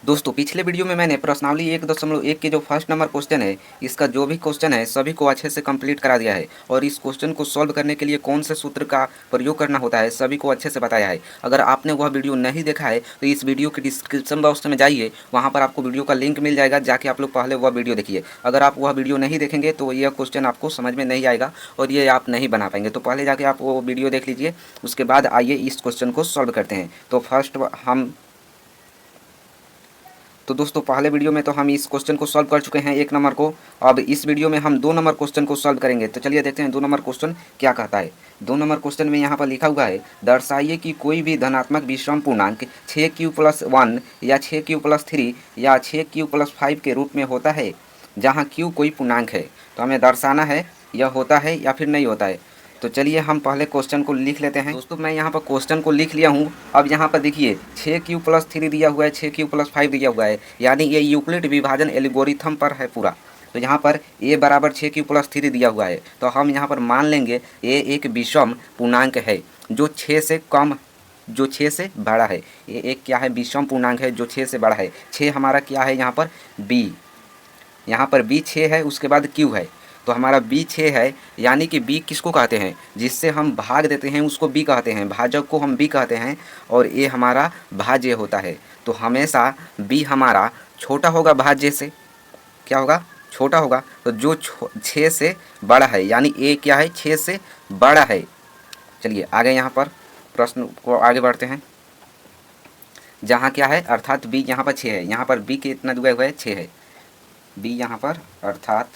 दोस्तों पिछले वीडियो में मैंने प्रश्नावली 1.1 के जो फर्स्ट नंबर क्वेश्चन है इसका जो भी क्वेश्चन है सभी को अच्छे से कंप्लीट करा दिया है और इस क्वेश्चन को सॉल्व करने के लिए कौन से सूत्र का प्रयोग करना होता है सभी को अच्छे से बताया है। अगर आपने वह वीडियो नहीं देखा है तो इस वीडियो के डिस्क्रिप्शन बॉक्स में जाइए, वहाँ पर आपको वीडियो का लिंक मिल जाएगा, जाके आप लोग पहले वह वीडियो देखिए। अगर आप वह वीडियो नहीं देखेंगे तो यह क्वेश्चन आपको समझ में नहीं आएगा और ये आप नहीं बना पाएंगे। तो पहले जाके आप वो वीडियो देख लीजिए, उसके बाद आइए इस क्वेश्चन को सॉल्व करते हैं। तो दोस्तों पहले वीडियो में तो हम इस क्वेश्चन को सॉल्व कर चुके हैं, 1 नंबर को। अब इस वीडियो में हम 2 नंबर क्वेश्चन को सॉल्व करेंगे। तो चलिए देखते हैं 2 नंबर क्वेश्चन क्या कहता है। 2 नंबर क्वेश्चन में यहाँ पर लिखा हुआ है, दर्शाइए कि कोई भी धनात्मक विषम पूर्णांक 6q+1 या 6q+3 या 6q+5 के रूप में होता है जहाँ q कोई पूर्णांक है। तो हमें दर्शाना है यह होता है या फिर नहीं होता है। तो चलिए हम पहले क्वेश्चन को लिख लेते हैं। दोस्तों मैं यहाँ पर क्वेश्चन को लिख लिया हूँ। अब यहाँ पर देखिए 6q+3 दिया हुआ है, 6q+5 दिया हुआ है, यानी ये यूक्लिड विभाजन एल्गोरिथम पर है पूरा। तो यहाँ पर a बराबर 6q+3 दिया हुआ है, तो हम यहाँ पर मान लेंगे a एक विषम पूर्णांक है जो 6 से कम, जो 6 से बड़ा है। ये एक क्या है, विषम पूर्णांक है जो 6 से बड़ा है। 6 हमारा क्या है यहाँ पर b, यहाँ पर b 6 है, उसके बाद q है, तो हमारा b 6 है, यानी कि b किसको कहते हैं, जिससे हम भाग देते हैं उसको b कहते हैं, भाजक को हम b कहते हैं, और a हमारा भाज्य होता है। तो हमेशा b हमारा छोटा होगा भाज्य से, क्या होगा, छोटा होगा। तो जो 6 से बड़ा है, यानी a क्या है, 6 से बड़ा है। चलिए आगे यहाँ पर प्रश्न को आगे बढ़ते हैं। जहाँ क्या है, अर्थात b यहाँ पर 6 है, यहाँ पर b कितना दिया हुआ है, 6 है, b यहाँ पर अर्थात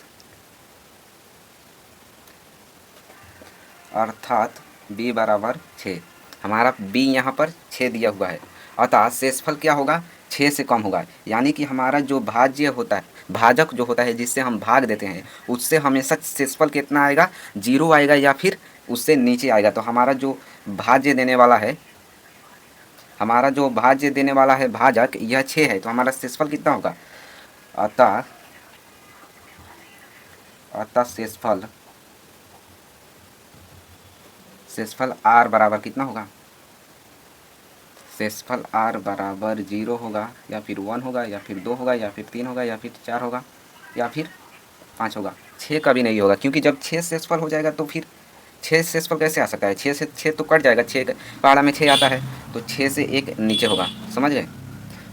b बराबर 6, हमारा b यहाँ पर 6 दिया हुआ है। अतः शेषफल क्या होगा, 6 से कम होगा, यानी कि हमारा जो भाज्य होता है, भाजक जो होता है जिससे हम भाग देते हैं, उससे हमेशा शेषफल कितना आएगा, 0 आएगा या फिर उससे नीचे आएगा। तो हमारा जो भाज्य देने वाला है, हमारा जो भाज्य देने वाला है भाजक, यह 6 है, तो हमारा शेषफल कितना होगा। अतः शेषफल r बराबर कितना होगा, शेषफल r बराबर 0 होगा या फिर 1 होगा या फिर 2 होगा या फिर 3 होगा या फिर 4 होगा या फिर 5 होगा। 6 कभी नहीं होगा, क्योंकि जब 6 शेषफल हो जाएगा तो फिर 6 शेषफल कैसे आ सकता है, 6 से 6 तो कट जाएगा, 6 पहाड़ा में 6 आता है, तो 6 से 1 नीचे होगा, समझ गए।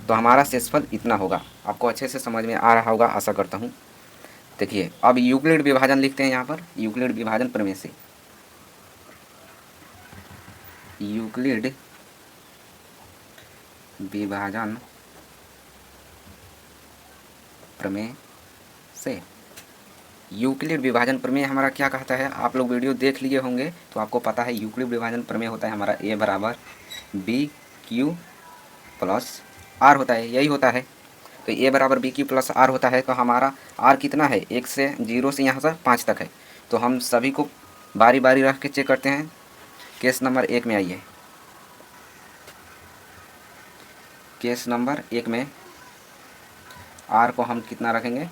तो हमारा शेषफल इतना होगा। आपको अच्छे से समझ में आ रहा होगा, आशा करता हूँ। देखिए अब यूक्लिड विभाजन लिखते हैं यहाँ पर, यूक्लिड विभाजन प्रमेय से, यूक्लिड विभाजन प्रमेय से। यूक्लिड विभाजन प्रमेय हमारा क्या कहता है, आप लोग वीडियो देख लिए होंगे तो आपको पता है यूक्लिड विभाजन प्रमेय होता है हमारा a बराबर BQ+R होता है, यही होता है। तो a बराबर BQ+R होता है, तो हमारा r कितना है, 1 से 0 से यहाँ से 5 तक है। तो हम सभी को बारी बारी रख के चेक करते हैं। केस नंबर 1 में आइए, केस नंबर 1 में r को हम कितना रखेंगे,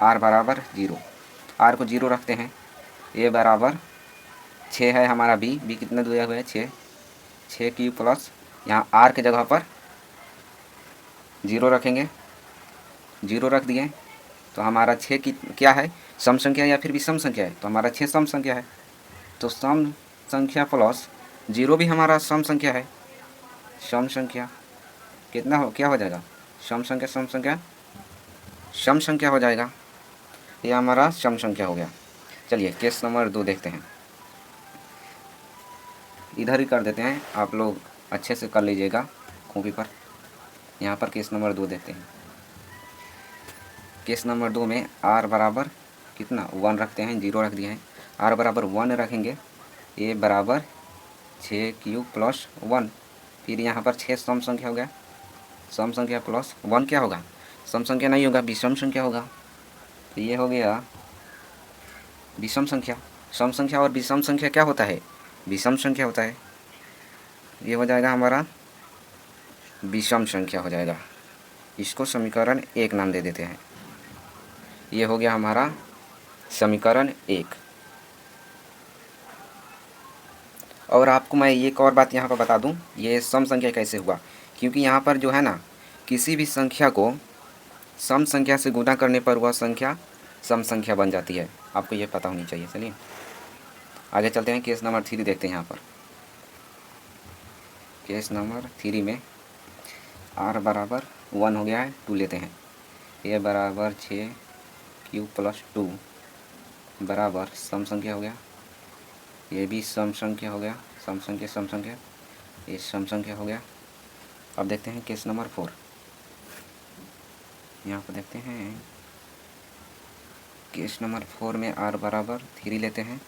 r बराबर 0, r को 0 रखते हैं। a बराबर 6 है हमारा b कितना दिया हुआ है, 6q प्लस, यहाँ r के जगह पर 0 रखेंगे, 0 रख दिए। तो हमारा 6 की क्या है, सम संख्या या फिर विषम संख्या है, तो हमारा 6 सम संख्या है। तो सम संख्या प्लस 0 भी हमारा सम संख्या है। सम संख्या कितना हो, क्या हो जाएगा, सम संख्या सम संख्या हो जाएगा। ये हमारा सम संख्या हो गया। चलिए केस नंबर 2 देखते हैं, इधर ही कर देते हैं, आप लोग अच्छे से कर लीजिएगा कॉपी पर। यहाँ पर केस नंबर 2 देखते हैं। केस नंबर 2 में r बराबर कितना, 1 रखते हैं, 0 रख दिए हैं, r बराबर 1 रखेंगे, a बराबर 6q+1, फिर यहाँ पर 6 सम संख्या हो गया, सम संख्या प्लस 1 क्या होगा, सम संख्या नहीं होगा, विषम संख्या होगा। तो ये हो गया विषम संख्या। सम संख्या और विषम संख्या क्या होता है, विषम संख्या होता है। ये हो जाएगा हमारा विषम संख्या हो जाएगा, इसको समीकरण 1 नाम दे देते हैं। ये हो गया हमारा समीकरण 1। और आपको मैं एक और बात यहाँ पर बता दूँ, ये सम संख्या कैसे हुआ, क्योंकि यहाँ पर जो है ना किसी भी संख्या को सम संख्या से गुणा करने पर वह संख्या सम संख्या बन जाती है। आपको ये पता होनी चाहिए। चलिए आगे चलते हैं, केस नंबर 3 देखते हैं। यहाँ पर केस नंबर 3 में r बराबर 1 हो गया है, 2 लेते हैं। a बराबर 6 + 2 बराबर सम संख्या हो गया, ये भी सम संख्या हो गया, सम संख्या ये सम संख्या हो गया। अब देखते हैं केस नंबर 4। यहाँ पर देखते हैं केस नंबर 4 में r बराबर 3 लेते हैं।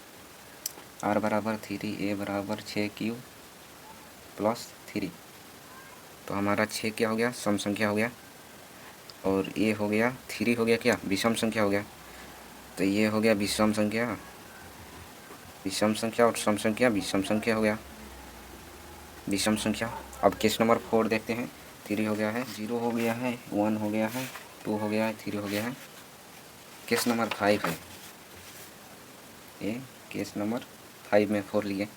r बराबर 3, a बराबर 6 + 3, तो हमारा 6 क्या हो गया, सम संख्या हो गया, और a हो गया 3 हो गया क्या, विषम संख्या हो गया। तो ये हो गया विषम संख्या और सम संख्या विषम संख्या हो गया, विषम संख्या। अब केस नंबर 4 देखते हैं। 3 हो गया है, 0 हो गया है, 1 हो गया है, 2 हो गया है, 3 हो गया है। केस नंबर 5 है ये, केस नंबर 5 में 4 लिए,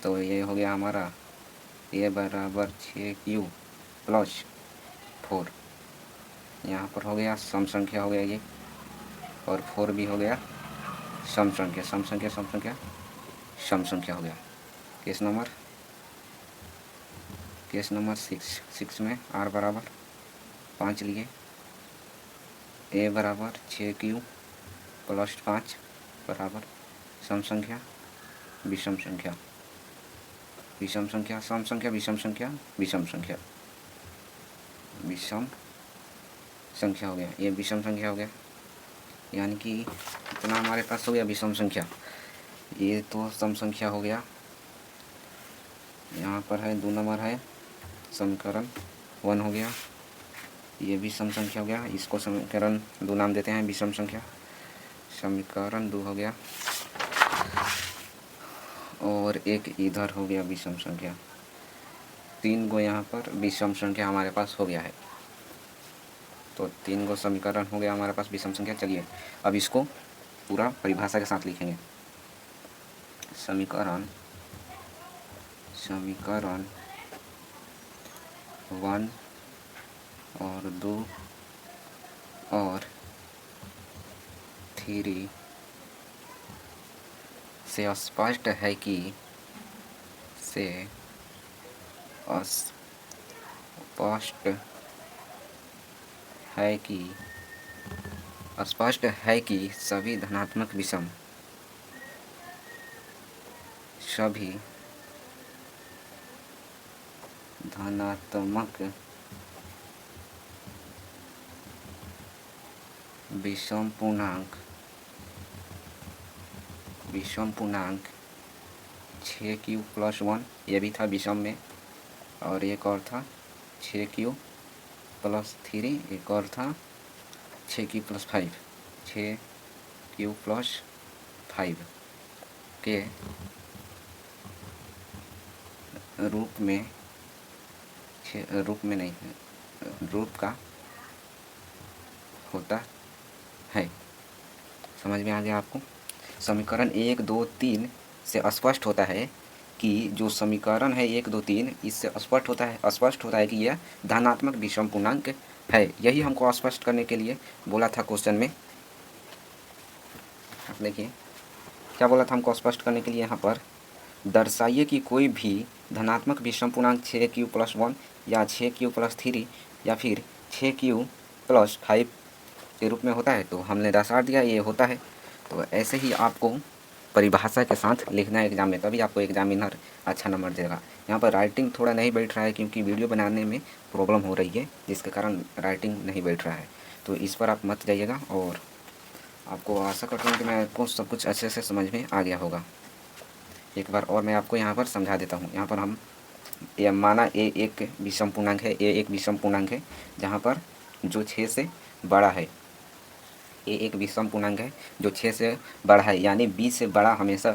तो ये हो गया हमारा a बराबर 6 + 4, यहाँ पर हो गया सम संख्या हो गया ये, और 4 भी हो गया सम संख्या हो गया। केस नंबर 6 में r बराबर 5 लिए, a बराबर 6 + 5 बराबर सम संख्या विषम संख्या, सम संख्या विषम संख्या हो गया, ये विषम संख्या हो गया। यानी कि इतना हमारे पास हो गया विषम संख्या, ये तो सम संख्या हो गया। यहाँ पर है 2 नंबर है समीकरण 1 हो गया, ये भी सम संख्या हो गया, इसको समीकरण 2 नाम देते हैं, विषम संख्या, समीकरण 2 हो गया। और एक इधर हो गया विषम संख्या, 3 गो यहाँ पर विषम संख्या हमारे पास हो गया है। तो 3 गो समीकरण हो गया हमारे पास विषम संख्या। चलिए अब इसको पूरा परिभाषा के साथ लिखेंगे। समीकरण 1 और 2 और 3 से स्पष्ट है कि सभी धनात्मक विषम पूर्णांक 6q + 1, ये भी था विषम में, और एक और था 6q + 3, एक और था 6q + 5, 6q + 5 के रूप का होता है। समझ में आ गया आपको? समीकरण 1, 2, 3 से स्पष्ट होता है कि जो समीकरण है 1, 2, 3, इससे स्पष्ट होता है कि यह धनात्मक विषम पूर्णांक है। यही हमको स्पष्ट करने के लिए बोला था क्वेश्चन में। आप देखिए क्या बोला था हमको स्पष्ट करने के लिए, यहाँ पर दर्शाइए कि कोई भी धनात्मक विषम पूर्णांक 6q + 1 या 6q + 3 या फिर 6q + 5 के रूप में होता है। तो हमने दर्शा दिया ये होता है। तो ऐसे ही आपको परिभाषा के साथ लिखना है एग्ज़ाम में, तभी आपको एग्जामिनर अच्छा नंबर देगा। यहाँ पर राइटिंग थोड़ा नहीं बैठ रहा है क्योंकि वीडियो बनाने में प्रॉब्लम हो रही है, जिसके कारण राइटिंग नहीं बैठ रहा है। तो इस पर आप मत जाइएगा, और आपको आशा करता हूँ कि मैं आपको सब कुछ अच्छे से समझ में आ गया होगा। एक बार और मैं आपको यहाँ पर समझा देता हूँ। यहाँ पर हम ये माना ए एक विषम पूर्णांक है, जहाँ पर जो 6 से बड़ा है, ए एक विषम पूर्णांक है जो 6 से बड़ा है, यानी 20 से बड़ा हमेशा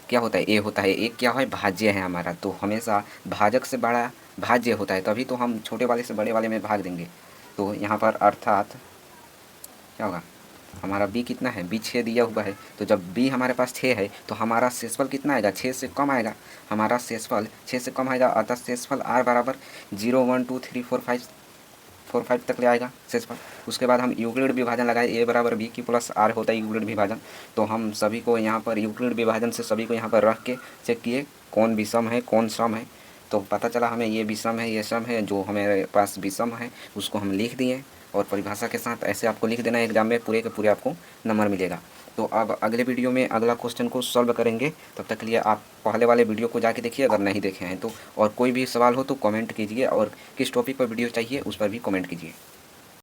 क्या होता है, ए होता है। एक क्या है, भाज्य है हमारा, तो हमेशा भाजक से बड़ा भाज्य होता है, तभी तो हम छोटे वाले से बड़े वाले में भाग देंगे। तो यहाँ पर अर्थात क्या होगा, हमारा b कितना है, b 6 दिया हुआ है, तो जब b हमारे पास 6 है तो हमारा शेषफल कितना आएगा, 6 से कम आएगा। अतः शेषफल r बराबर 0, 1, 2, 3, 4, 5 4 5 तक ले आएगा शेष पर। उसके बाद हम यूक्लिड विभाजन लगाए, ए बराबर बी की प्लस आर होता है यूक्लिड विभाजन। तो हम सभी को यहाँ पर यूक्लिड विभाजन से सभी को यहाँ पर रख के चेक किए कौन विषम है कौन सम है। तो पता चला हमें ये विषम है ये सम है, जो हमारे पास विषम है उसको हम लिख दिए और परिभाषा के साथ ऐसे आपको लिख देना है एग्जाम में, पूरे के पूरे आपको नंबर मिलेगा। तो अब अगले वीडियो में अगला क्वेश्चन को सॉल्व करेंगे। तब तक के लिए आप पहले वाले वीडियो को जाके देखिए अगर नहीं देखे हैं तो, और कोई भी सवाल हो तो कमेंट कीजिए, और किस टॉपिक पर वीडियो चाहिए उस पर भी कमेंट कीजिए।